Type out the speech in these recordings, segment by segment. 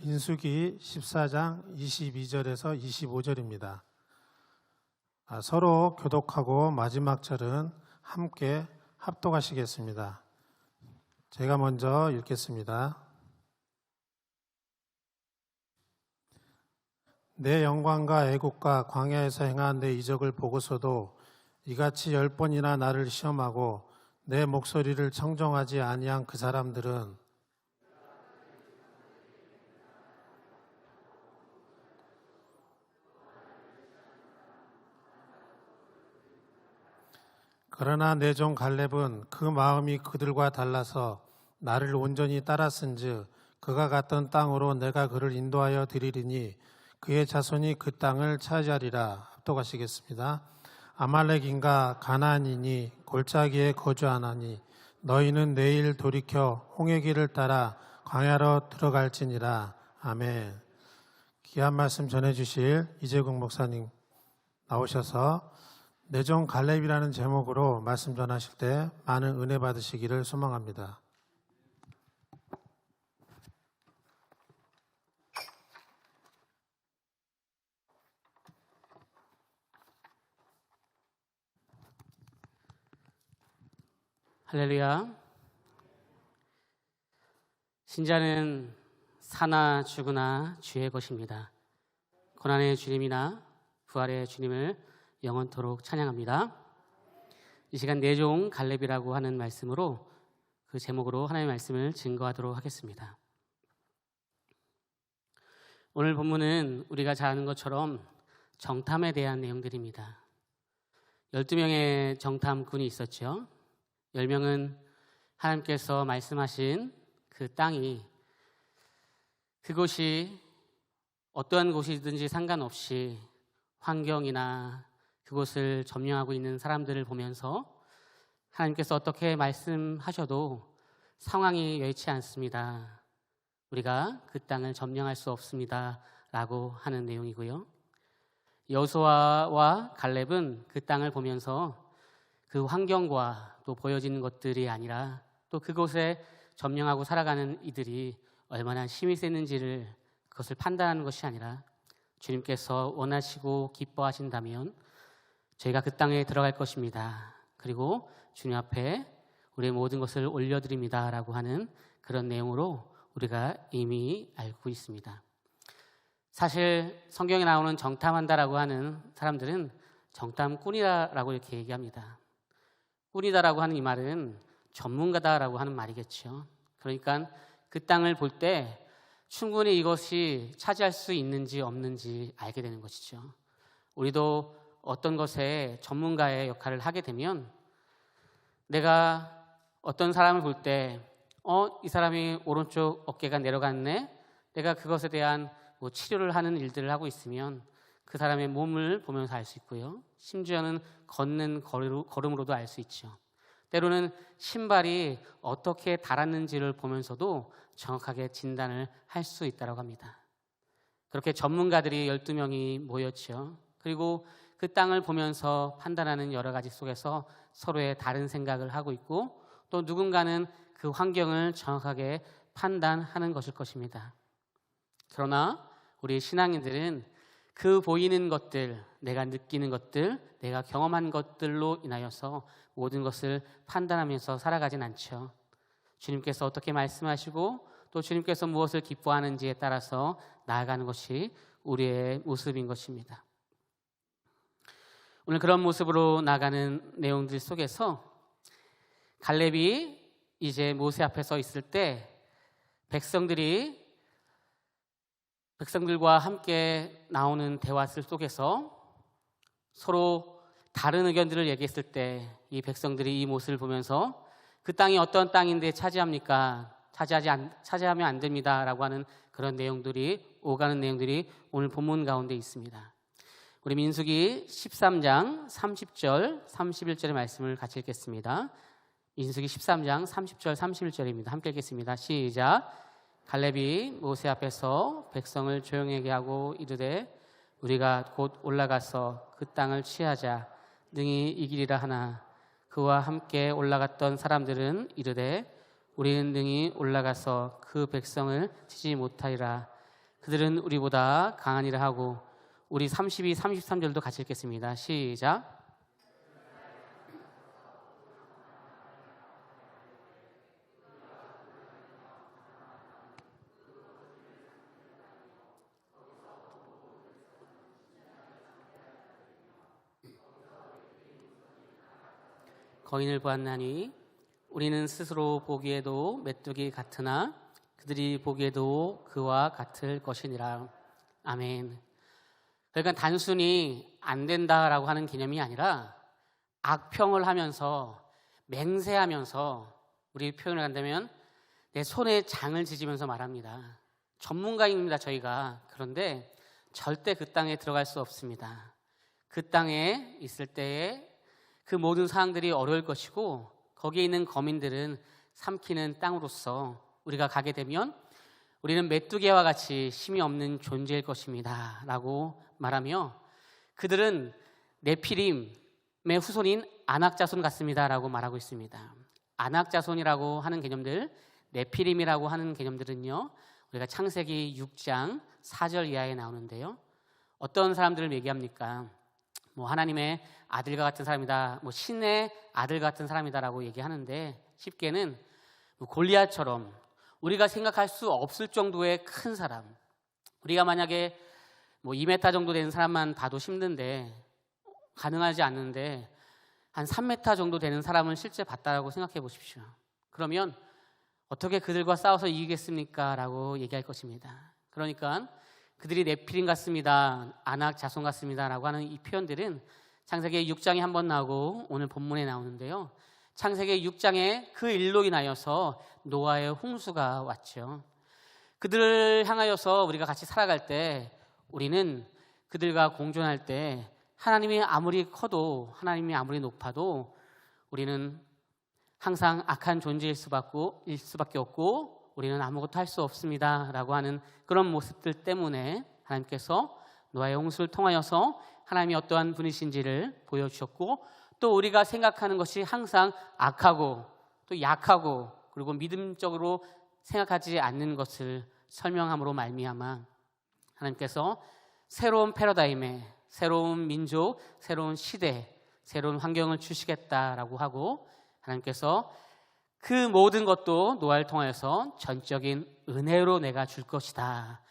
민수기 14장 22절에서 25절입니다. 서로 교독하고 마지막 절은 함께 합독하시겠습니다. 제가 먼저 읽겠습니다. 내 영광과 애국과 광야에서 행한 내 이적을 보고서도 이같이 10번이나 나를 시험하고 내 목소리를 청정하지 아니한 그 사람들은 그러나 내 종 갈렙은 그 마음이 그들과 달라서 나를 온전히 따랐은즉 그가 갔던 땅으로 내가 그를 인도하여 드리리니 그의 자손이 그 땅을 차지하리라. 합독하시겠습니다. 아말렉인가 가나안이니 골짜기에 거주하나니 너희는 내일 돌이켜 홍해 길을 따라 광야로 들어갈지니라. 아멘. 귀한 말씀 전해주실 이재국 목사님 나오셔서 내 종 갈렙이라는 제목으로 말씀 전하실 때 많은 은혜 받으시기를 소망합니다. 할렐루야. 신자는 사나 죽으나 주의 것입니다. 고난의 주님이나 부활의 주님을 영원토록 찬양합니다. 이 시간 내 종 갈렙이라고 하는 말씀으로 그 제목으로 하나님의 말씀을 증거하도록 하겠습니다. 오늘 본문은 우리가 잘 아는 것처럼 정탐에 대한 내용들입니다. 12명의 정탐꾼이 있었죠. 10명은 하나님께서 말씀하신 그 땅이 그곳이 어떠한 곳이든지 상관없이 환경이나 그곳을 점령하고 있는 사람들을 보면서 하나님께서 어떻게 말씀하셔도 상황이 여의치 않습니다. 우리가 그 땅을 점령할 수 없습니다. 라고 하는 내용이고요. 여호수아와 갈렙은 그 땅을 보면서 그 환경과 또 보여지는 것들이 아니라 또 그곳에 점령하고 살아가는 이들이 얼마나 힘이 세는지를 그것을 판단하는 것이 아니라 주님께서 원하시고 기뻐하신다면 저희가 그 땅에 들어갈 것입니다. 그리고 주님 앞에 우리의 모든 것을 올려드립니다. 라고 하는 그런 내용으로 우리가 이미 알고 있습니다. 사실 성경에 나오는 정탐한다라고 하는 사람들은 정탐꾼이다라고 이렇게 얘기합니다. 꾼이다라고 하는 이 말은 전문가다라고 하는 말이겠죠. 그러니까 그 땅을 볼 때 충분히 이것이 차지할 수 있는지 없는지 알게 되는 것이죠. 우리도 어떤 것에 전문가의 역할을 하게 되면 내가 어떤 사람을 볼 때 이 사람이 오른쪽 어깨가 내려갔네? 내가 그것에 대한 치료를 하는 일들을 하고 있으면 그 사람의 몸을 보면서 알 수 있고요. 심지어는 걷는 걸음으로도 알 수 있죠. 때로는 신발이 어떻게 달았는지를 보면서도 정확하게 진단을 할 수 있다고 합니다. 그렇게 전문가들이 12명이 모였죠. 그리고 그 땅을 보면서 판단하는 여러 가지 속에서 서로의 다른 생각을 하고 있고 또 누군가는 그 환경을 정확하게 판단하는 것일 것입니다. 그러나 우리 신앙인들은 그 보이는 것들, 내가 느끼는 것들, 내가 경험한 것들로 인하여서 모든 것을 판단하면서 살아가진 않죠. 주님께서 어떻게 말씀하시고 또 주님께서 무엇을 기뻐하는지에 따라서 나아가는 것이 우리의 모습인 것입니다. 오늘 그런 모습으로 나가는 내용들 속에서 갈렙이 이제 모세 앞에 서 있을 때 백성들과 함께 나오는 대화들 속에서 서로 다른 의견들을 얘기했을 때 이 백성들이 이 모습을 보면서 그 땅이 어떤 땅인데 차지합니까? 차지하면 안 됩니다. 라고 하는 그런 내용들이 오가는 내용들이 오늘 본문 가운데 있습니다. 우리 민수기 13장 30절 31절의 말씀을 같이 읽겠습니다. 민수기 13장 30절 31절입니다. 함께 읽겠습니다. 시작. 갈렙이 모세 앞에서 백성을 조용하게 하고 이르되 우리가 곧 올라가서 그 땅을 취하자 능히 이기리라 하나 그와 함께 올라갔던 사람들은 이르되 우리는 능히 올라가서 그 백성을 치지 못하리라. 그들은 우리보다 강하니라 하고. 우리 32, 33절도 같이 읽겠습니다. 시작. 거인을 보았나니 우리는 스스로 보기에도 메뚜기 같으나 그들이 보기에도 그와 같을 것이니라. 아멘. 그러니까 단순히 안 된다라고 하는 개념이 아니라 악평을 하면서 맹세하면서, 우리 표현을 한다면 내 손에 장을 지지면서 말합니다. 전문가입니다, 저희가. 그런데 절대 그 땅에 들어갈 수 없습니다. 그 땅에 있을 때에 그 모든 사항들이 어려울 것이고, 거기에 있는 거민들은 삼키는 땅으로서 우리가 가게 되면 우리는 메뚜기와 같이 힘이 없는 존재일 것입니다 라고 말하며, 그들은 네피림의 후손인 아낙자손 같습니다 라고 말하고 있습니다. 아낙자손이라고 하는 개념들, 네피림이라고 하는 개념들은요, 우리가 창세기 6장 4절 이하에 나오는데요, 어떤 사람들을 얘기합니까? 하나님의 아들과 같은 사람이다, 신의 아들 같은 사람이다라고 얘기하는데, 쉽게는 골리앗처럼 우리가 생각할 수 없을 정도의 큰 사람, 우리가 만약에 2m 정도 되는 사람만 봐도 힘든데, 가능하지 않는데 한 3m 정도 되는 사람을 실제 봤다라고 생각해 보십시오. 그러면 어떻게 그들과 싸워서 이기겠습니까? 라고 얘기할 것입니다. 그러니까 그들이 네피림 같습니다, 아낙 자손 같습니다 라고 하는 이 표현들은 창세기 6장에 한번 나오고 오늘 본문에 나오는데요, 창세기 6장에 그 일로 인하여서 노아의 홍수가 왔죠. 그들을 향하여서 우리가 같이 살아갈 때, 우리는 그들과 공존할 때 하나님이 아무리 커도, 하나님이 아무리 높아도 우리는 항상 악한 존재일 수밖에 없고 우리는 아무것도 할 수 없습니다 라고 하는 그런 모습들 때문에 하나님께서 노아의 홍수를 통하여서 하나님이 어떠한 분이신지를 보여주셨고, 또 우리가 생각하는 것이 항상 악하고 또 약하고 그리고 믿음적으로 생각하지 않는 것을 설명함으로 말미암아 하나님께서 새로운 패러다임에, 새로운 민족, 새로운 시대, 새로운 환경을 주시겠다라고 하고, 하나님께서 그 모든 것도 노아를 통하여서 전적인 은혜로 내가 줄 것이다.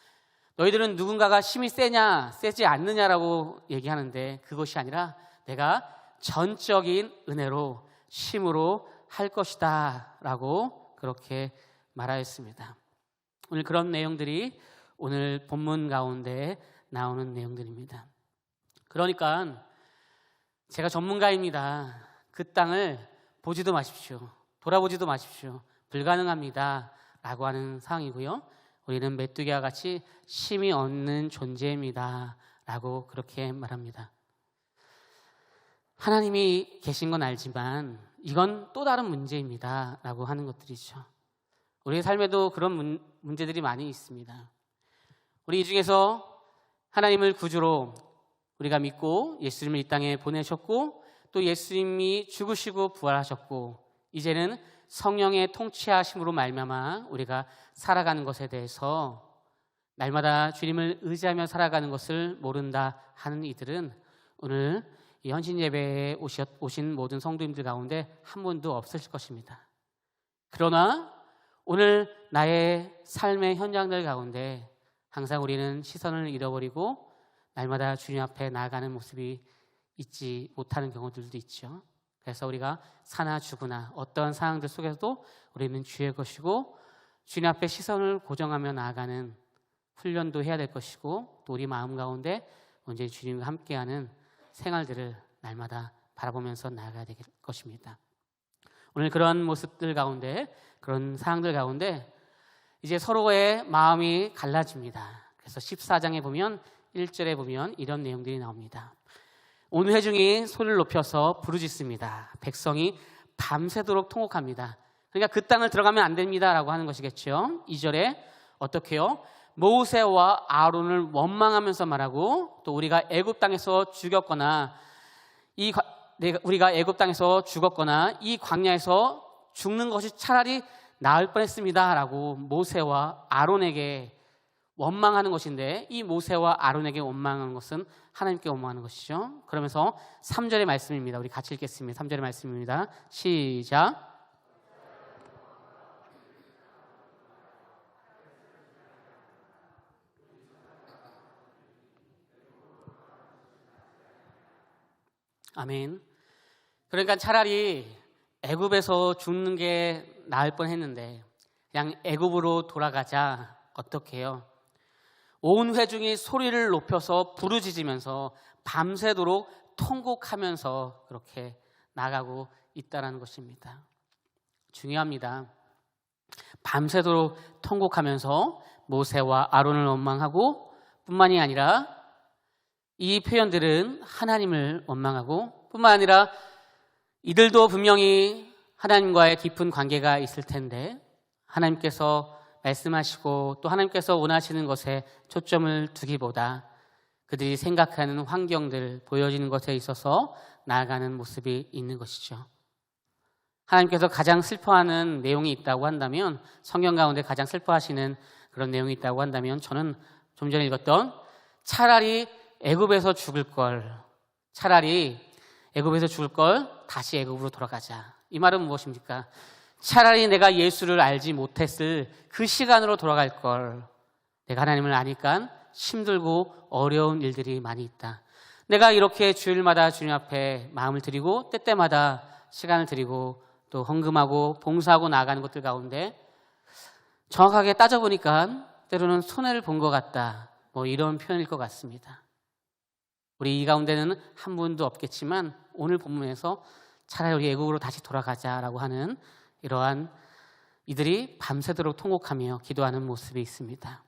너희들은 누군가가 힘이 세냐 세지 않느냐라고 얘기하는데, 그것이 아니라 내가 전적인 은혜로 힘으로 할 것이다 라고 그렇게 말하였습니다. 오늘 그런 내용들이 오늘 본문 가운데 나오는 내용들입니다. 그러니까 제가 전문가입니다, 그 땅을 보지도 마십시오, 돌아보지도 마십시오, 불가능합니다 라고 하는 상황이고요, 우리는 메뚜기와 같이 힘이 없는 존재입니다 라고 그렇게 말합니다. 하나님이 계신 건 알지만 이건 또 다른 문제입니다 라고 하는 것들이죠. 우리의 삶에도 그런 문제들이 많이 있습니다. 우리 이 중에서 하나님을 구주로 우리가 믿고 예수님을 이 땅에 보내셨고, 또 예수님이 죽으시고 부활하셨고, 이제는 성령의 통치하심으로 말미암아 우리가 살아가는 것에 대해서 날마다 주님을 의지하며 살아가는 것을 모른다 하는 이들은 오늘 이 헌신 예배에 오신 모든 성도님들 가운데 한 분도 없으실 것입니다. 그러나 오늘 나의 삶의 현장들 가운데 항상 우리는 시선을 잃어버리고 날마다 주님 앞에 나아가는 모습이 있지 못하는 경우들도 있죠. 그래서 우리가 사나 죽으나 어떤 상황들 속에서도 우리는 주의 것이고 주님 앞에 시선을 고정하며 나아가는 훈련도 해야 될 것이고, 또 우리 마음 가운데 언제 주님과 함께하는 생활들을 날마다 바라보면서 나아가야 될 것입니다. 오늘 그런 모습들 가운데, 그런 상황들 가운데 이제 서로의 마음이 갈라집니다. 그래서 14장에 보면 1절에 보면 이런 내용들이 나옵니다. 온 회중이 소리를 높여서 부르짖습니다. 백성이 밤새도록 통곡합니다. 그러니까 그 땅을 들어가면 안 됩니다라고 하는 것이겠죠. 2절에 어떻게요? 모세와 아론을 원망하면서 말하고, 또 우리가 애굽 땅에서 죽었거나 이 광야에서 죽는 것이 차라리 나을 뻔했습니다라고 모세와 아론에게 원망하는 것인데 이 모세와 아론에게 원망하는 것은 하나님께 원망하는 것이죠. 그러면서 3절의 말씀입니다. 우리 같이 읽겠습니다. 3절의 말씀입니다. 시작. 아멘. 그러니까 차라리 애굽에서 죽는 게 나을 뻔했는데 그냥 애굽으로 돌아가자. 어떻게 해요? 온 회중이 소리를 높여서 부르짖으면서 밤새도록 통곡하면서 그렇게 나가고 있다는 것입니다. 중요합니다. 밤새도록 통곡하면서 모세와 아론을 원망하고 뿐만이 아니라 이 표현들은 하나님을 원망하고 뿐만 아니라 이들도 분명히 하나님과의 깊은 관계가 있을 텐데 하나님께서 말씀하시고 또 하나님께서 원하시는 것에 초점을 두기보다 그들이 생각하는 환경들, 보여지는 것에 있어서 나아가는 모습이 있는 것이죠. 하나님께서 가장 슬퍼하는 내용이 있다고 한다면, 성경 가운데 가장 슬퍼하시는 그런 내용이 있다고 한다면 저는 좀 전에 읽었던 차라리 애굽에서 죽을 걸, 차라리 애굽에서 죽을 걸 다시 애굽으로 돌아가자. 이 말은 무엇입니까? 차라리 내가 예수를 알지 못했을 그 시간으로 돌아갈 걸. 내가 하나님을 아니까 힘들고 어려운 일들이 많이 있다. 내가 이렇게 주일마다 주님 앞에 마음을 드리고 때때마다 시간을 드리고 또 헌금하고 봉사하고 나아가는 것들 가운데 정확하게 따져보니까 때로는 손해를 본 것 같다. 뭐 이런 표현일 것 같습니다. 우리 이 가운데는 한 분도 없겠지만 오늘 본문에서 차라리 우리 애국으로 다시 돌아가자라고 하는 이러한 이들이 밤새도록 통곡하며 기도하는 모습이 있습니다.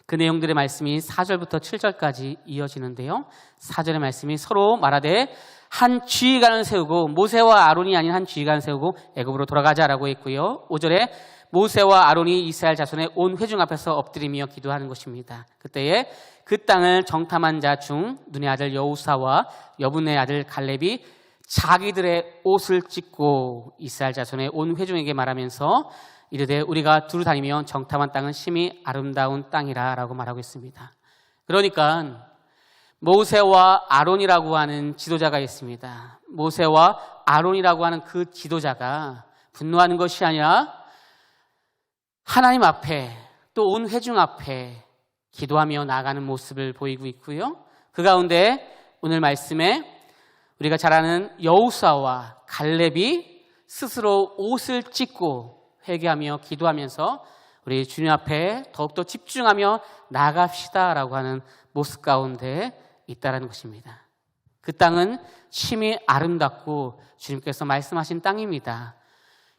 그 내용들의 말씀이 4절부터 7절까지 이어지는데요. 4절의 말씀이 서로 말하되 한 지휘관을 세우고 모세와 아론이 아닌 한 지휘관을 세우고 애굽으로 돌아가자라고 했고요. 5절에 모세와 아론이 이스라엘 자손의 온 회중 앞에서 엎드리며 기도하는 것입니다. 그때에 그 땅을 정탐한 자 중 눈의 아들 여호사와 여분의 아들 갈렙이 자기들의 옷을 찢고 이스라엘 자손의 온 회중에게 말하면서 이르되 우리가 두루 다니며 정탐한 땅은 심히 아름다운 땅이라 라고 말하고 있습니다. 그러니까 모세와 아론이라고 하는 지도자가 있습니다. 모세와 아론이라고 하는 그 지도자가 분노하는 것이 아니라 하나님 앞에 또 온 회중 앞에 기도하며 나아가는 모습을 보이고 있고요. 그 가운데 오늘 말씀에 우리가 잘 아는 여호수아와 갈렙이 스스로 옷을 찢고 회개하며 기도하면서 우리 주님 앞에 더욱더 집중하며 나아갑시다라고 하는 모습 가운데 있다는 것입니다. 그 땅은 심히 아름답고 주님께서 말씀하신 땅입니다.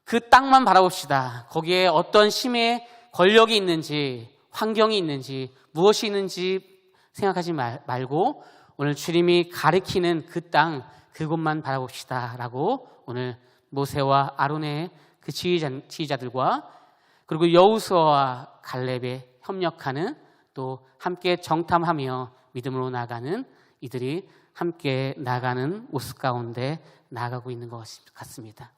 그 땅만 바라봅시다. 거기에 어떤 힘의 권력이 있는지, 환경이 있는지, 무엇이 있는지 생각하지 말고 오늘 주님이 가리키는 그 땅, 그곳만 바라봅시다 라고 오늘 모세와 아론의 그 지휘자들과 그리고 여호수아와 갈렙에 협력하는 또 함께 정탐하며 믿음으로 나아가는 이들이 함께 나아가는 모습 가운데 나아가고 있는 것 같습니다.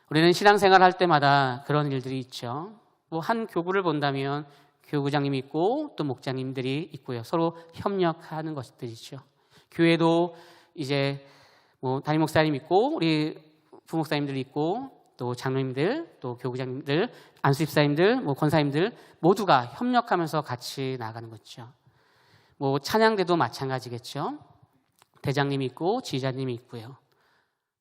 우리는 신앙생활 할 때마다 그런 일들이 있죠. 뭐 한 교구를 본다면 교구장님이 있고 또 목장님들이 있고요. 서로 협력하는 것들이죠. 교회도 이제 뭐 담임 목사님 있고 우리 부목사님들 있고 또 장로님들 또 교구장님들 안수집사님들 뭐 권사님들 모두가 협력하면서 같이 나아가는 거죠. 뭐 찬양대도 마찬가지겠죠. 대장님이 있고 지휘자님이 있고요.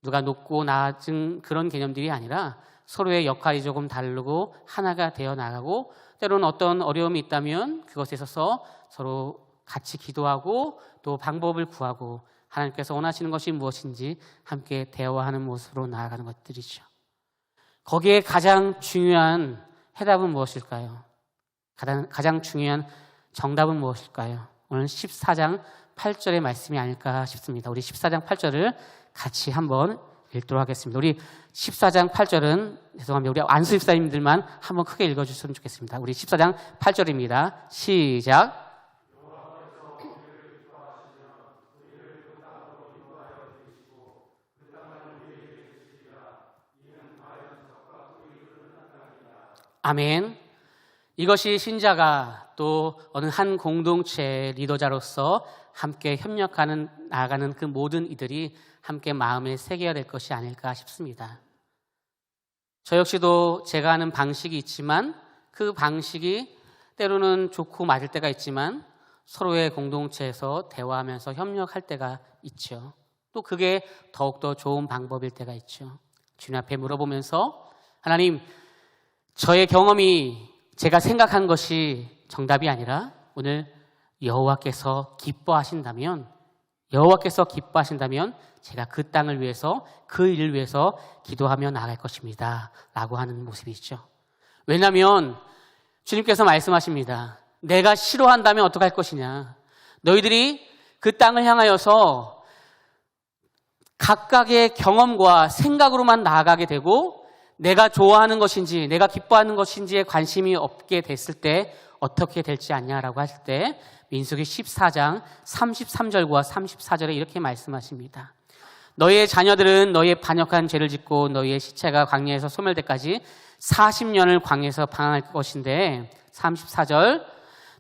누가 높고 낮은 그런 개념들이 아니라 서로의 역할이 조금 다르고 하나가 되어 나가고 때로는 어떤 어려움이 있다면 그것에 있어서 서로 같이 기도하고 또 방법을 구하고 하나님께서 원하시는 것이 무엇인지 함께 대화하는 모습으로 나아가는 것들이죠. 거기에 가장 중요한 해답은 무엇일까요? 가장 중요한 정답은 무엇일까요? 오늘 14장 8절의 말씀이 아닐까 싶습니다. 우리 14장 8절을 같이 한번 읽도록 하겠습니다. 우리 14장 8절은 죄송합니다. 우리 안수집사님들만 한번 크게 읽어주셨으면 좋겠습니다. 우리 14장 8절입니다. 시작. 아멘. 이것이 신자가 또 어느 한 공동체의 리더자로서 함께 협력하는 나아가는 그 모든 이들이 함께 마음에 새겨야 될 것이 아닐까 싶습니다. 저 역시도 제가 하는 방식이 있지만 그 방식이 때로는 좋고 맞을 때가 있지만 서로의 공동체에서 대화하면서 협력할 때가 있죠. 또 그게 더욱더 좋은 방법일 때가 있죠. 주님 앞에 물어보면서 하나님, 저의 경험이 제가 생각한 것이 정답이 아니라 오늘 여호와께서 기뻐하신다면 제가 그 땅을 위해서 그 일을 위해서 기도하며 나아갈 것입니다 라고 하는 모습이죠. 왜냐하면 주님께서 말씀하십니다. 내가 싫어한다면 어떡할 것이냐. 너희들이 그 땅을 향하여서 각각의 경험과 생각으로만 나아가게 되고 내가 좋아하는 것인지 내가 기뻐하는 것인지에 관심이 없게 됐을 때 어떻게 될지 아냐라고 하실 때 민수기 14장 33절과 34절에 이렇게 말씀하십니다. 너희의 자녀들은 너희의 반역한 죄를 짓고 너희의 시체가 광야에서 소멸되까지 40년을 광야에서 방황할 것인데 34절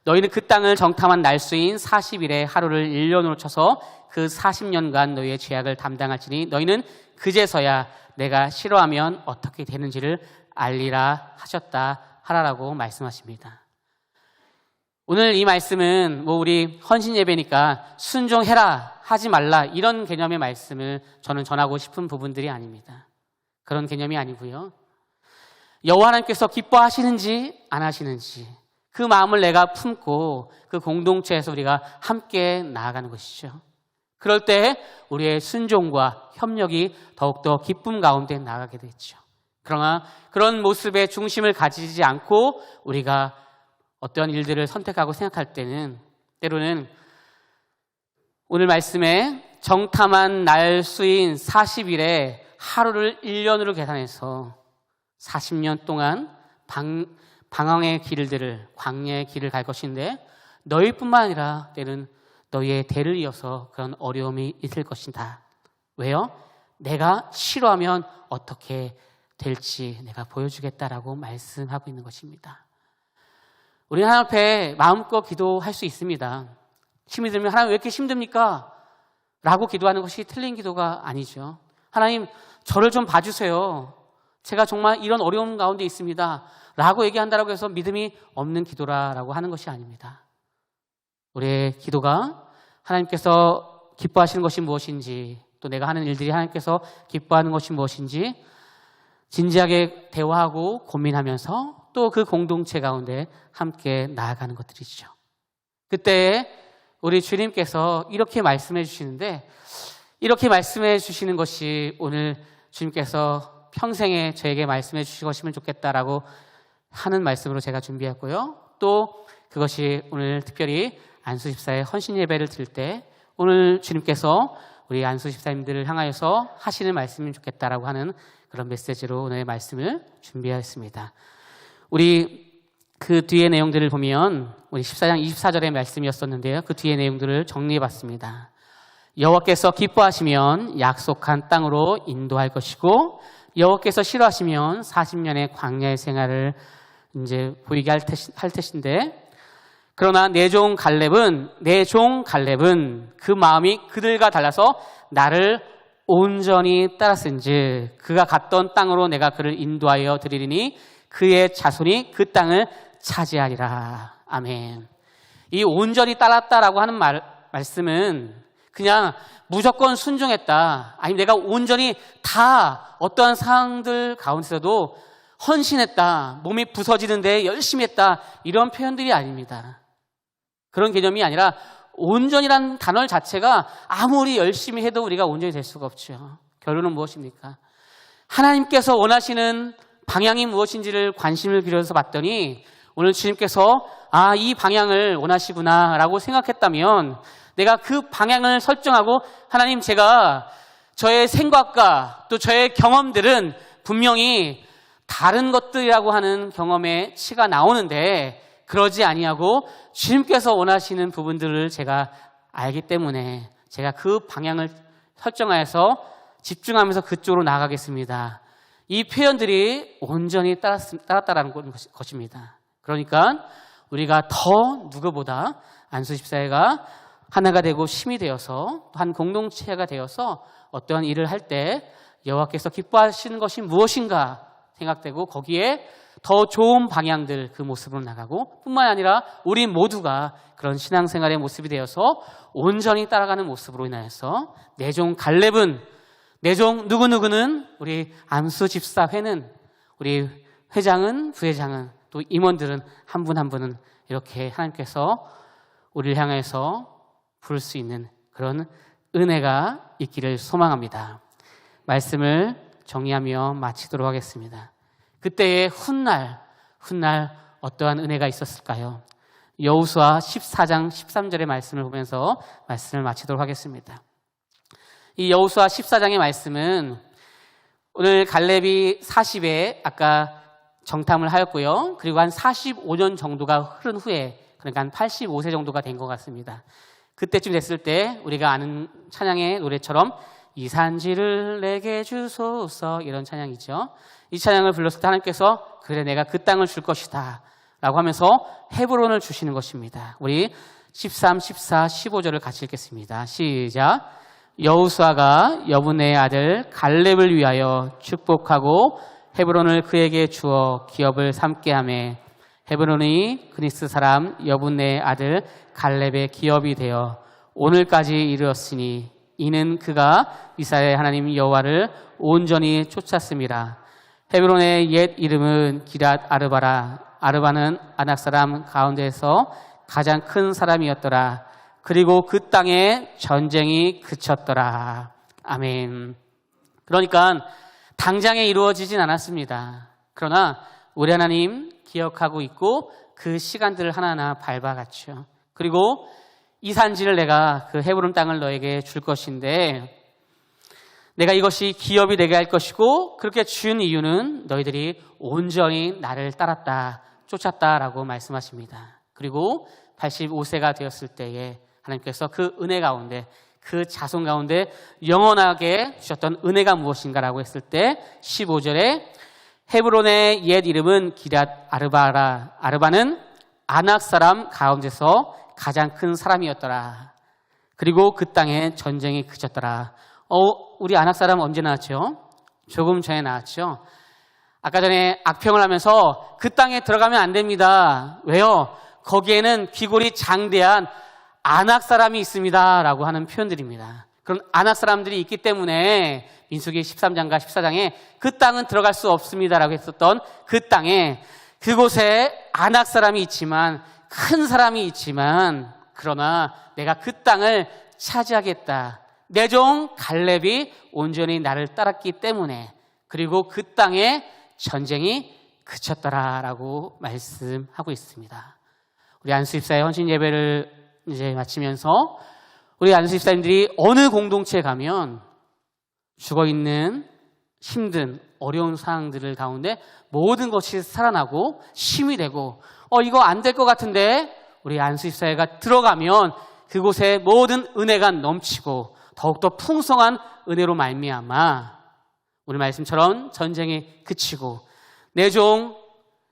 너희는 그 땅을 정탐한 날수인 40일에 하루를 1년으로 쳐서 그 40년간 너희의 죄악을 담당할지니 너희는 그제서야 내가 싫어하면 어떻게 되는지를 알리라 하셨다 하라라고 말씀하십니다. 오늘 이 말씀은 우리 헌신 예배니까 순종해라 하지 말라 이런 개념의 말씀을 저는 전하고 싶은 부분들이 아닙니다. 그런 개념이 아니고요. 여호와 하나님께서 기뻐하시는지 안 하시는지 그 마음을 내가 품고 그 공동체에서 우리가 함께 나아가는 것이죠. 그럴 때 우리의 순종과 협력이 더욱더 기쁨 가운데 나아가게 되죠. 그러나 그런 모습의 중심을 가지지 않고 우리가 어떤 일들을 선택하고 생각할 때는 때로는 오늘 말씀에 정탐한 날 수인 40일에 하루를 1년으로 계산해서 40년 동안 방황의 길들을 광야의 길을 갈 것인데 너희뿐만 아니라 때는 너희의 대를 이어서 그런 어려움이 있을 것이다. 왜요? 내가 싫어하면 어떻게 될지 내가 보여주겠다라고 말씀하고 있는 것입니다. 우리 하나님 앞에 마음껏 기도할 수 있습니다. 힘이 들면 하나님 왜 이렇게 힘듭니까? 라고 기도하는 것이 틀린 기도가 아니죠. 하나님 저를 좀 봐주세요. 제가 정말 이런 어려움 가운데 있습니다. 라고 얘기한다라고 해서 믿음이 없는 기도라고 하는 것이 아닙니다. 우리의 기도가 하나님께서 기뻐하시는 것이 무엇인지 또 내가 하는 일들이 하나님께서 기뻐하는 것이 무엇인지 진지하게 대화하고 고민하면서 또 그 공동체 가운데 함께 나아가는 것들이죠. 그때 우리 주님께서 이렇게 말씀해 주시는데 이렇게 말씀해 주시는 것이 오늘 주님께서 평생에 저에게 말씀해 주시면 좋겠다라고 하는 말씀으로 제가 준비했고요. 또 그것이 오늘 특별히 안수 집사의 헌신 예배를 드릴 때 오늘 주님께서 우리 안수 집사님들을 향하여서 하시는 말씀이면 좋겠다라고 하는 그런 메시지로 오늘의 말씀을 준비했습니다. 우리 그 뒤의 내용들을 보면 우리 14장 24절의 말씀이었었는데요. 그 뒤의 내용들을 정리해봤습니다. 여호와께서 기뻐하시면 약속한 땅으로 인도할 것이고 여호와께서 싫어하시면 40년의 광야의 생활을 이제 보이게 할 것인데 그러나 내 종 갈렙은 그 마음이 그들과 달라서 나를 온전히 따랐은즉 그가 갔던 땅으로 내가 그를 인도하여 드리리니 그의 자손이 그 땅을 차지하리라. 아멘. 이 온전히 따랐다라고 하는 말씀은 그냥 무조건 순종했다. 아니면 내가 온전히 다 어떠한 상황들 가운데서도 헌신했다. 몸이 부서지는데 열심히 했다. 이런 표현들이 아닙니다. 그런 개념이 아니라 온전이라는 단어 자체가 아무리 열심히 해도 우리가 온전히 될 수가 없죠. 결론은 무엇입니까? 하나님께서 원하시는 방향이 무엇인지를 관심을 기울여서 봤더니 오늘 주님께서 이 방향을 원하시구나 라고 생각했다면 내가 그 방향을 설정하고 하나님 제가 저의 생각과 또 저의 경험들은 분명히 다른 것들이라고 하는 경험의 치가 나오는데 그러지 아니하고 주님께서 원하시는 부분들을 제가 알기 때문에 제가 그 방향을 설정하여서 집중하면서 그쪽으로 나아가겠습니다. 이 표현들이 온전히 따랐다라는 것입니다. 그러니까 우리가 더 누구보다 안수 집사회가 하나가 되고 힘이 되어서 한 공동체가 되어서 어떠한 일을 할 때 여호와께서 기뻐하시는 것이 무엇인가 생각되고 거기에 더 좋은 방향들 그 모습으로 나가고 뿐만 아니라 우리 모두가 그런 신앙생활의 모습이 되어서 온전히 따라가는 모습으로 인하여서 내 종 갈렙은 내 종 누구누구는 우리 안수 집사회는 우리 회장은 부회장은 또 임원들은 한 분 한 분은 이렇게 하나님께서 우리를 향해서 부를 수 있는 그런 은혜가 있기를 소망합니다. 말씀을 정리하며 마치도록 하겠습니다. 그때의 훗날 어떠한 은혜가 있었을까요? 여호수아 14장 13절의 말씀을 보면서 말씀을 마치도록 하겠습니다. 이 여호수아 14장의 말씀은 오늘 갈렙이 40에 아까 정탐을 하였고요. 그리고 한 45년 정도가 흐른 후에 그러니까 한 85세 정도가 된 것 같습니다. 그때쯤 됐을 때 우리가 아는 찬양의 노래처럼 이 산지를 내게 주소서 이런 찬양이죠. 이 찬양을 불렀을 때 하나님께서 그래 내가 그 땅을 줄 것이다 라고 하면서 헤브론을 주시는 것입니다. 우리 13, 14, 15절을 같이 읽겠습니다. 시작. 여호수아가 여분의 아들 갈렙을 위하여 축복하고 헤브론을 그에게 주어 기업을 삼게 하매 헤브론이 그니스 사람 여분의 아들 갈렙의 기업이 되어 오늘까지 이르렀으니 이는 그가 이스라엘 하나님 여호와를 온전히 쫓았음이라. 헤브론의 옛 이름은 기랏 아르바라. 아르바는 아낙 사람 가운데서 가장 큰 사람이었더라. 그리고 그 땅에 전쟁이 그쳤더라. 아멘. 그러니까 당장에 이루어지진 않았습니다. 그러나 우리 하나님 기억하고 있고 그 시간들을 하나하나 밟아갔죠. 그리고 이 산지를 내가 그 헤브론 땅을 너에게 줄 것인데 내가 이것이 기업이 되게 할 것이고 그렇게 준 이유는 너희들이 온전히 나를 따랐다, 쫓았다라고 말씀하십니다. 그리고 85세가 되었을 때에 하나님께서 그 은혜 가운데 그 자손 가운데 영원하게 주셨던 은혜가 무엇인가라고 했을 때 15절에 헤브론의 옛 이름은 기랏 아르바라. 아르바는 아낙 사람 가운데서 가장 큰 사람이었더라. 그리고 그 땅에 전쟁이 그쳤더라. 우리 아낙 사람 언제 나왔죠? 조금 전에 나왔죠. 아까 전에 악평을 하면서 그 땅에 들어가면 안 됩니다. 왜요? 거기에는 귀골이 장대한 아낙 사람이 있습니다 라고 하는 표현들입니다. 그런 아낙 사람들이 있기 때문에 민수기 13장과 14장에 그 땅은 들어갈 수 없습니다 라고 했었던 그 땅에 그곳에 아낙 사람이 있지만 큰 사람이 있지만 그러나 내가 그 땅을 차지하겠다. 내 종 갈렙이 온전히 나를 따랐기 때문에 그리고 그 땅에 전쟁이 그쳤더라라고 말씀하고 있습니다. 우리 안수 집사의 헌신 예배를 이제 마치면서 우리 안수 집사님들이 어느 공동체에 가면 죽어있는 힘든 어려운 상황들을 가운데 모든 것이 살아나고 힘이 되고 이거 안 될 것 같은데 우리 안수 집사회가 들어가면 그곳에 모든 은혜가 넘치고 더욱더 풍성한 은혜로 말미암아 오늘 말씀처럼 전쟁이 그치고 내 종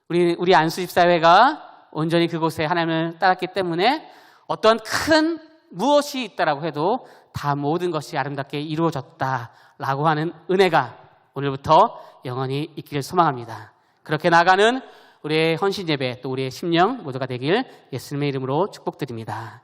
우리 안수 집사회가 온전히 그곳에 하나님을 따랐기 때문에 어떤 큰 무엇이 있다라고 해도 다 모든 것이 아름답게 이루어졌다라고 하는 은혜가 오늘부터 영원히 있기를 소망합니다. 그렇게 나가는 우리의 헌신 예배 또 우리의 심령 모두가 되길 예수님의 이름으로 축복드립니다.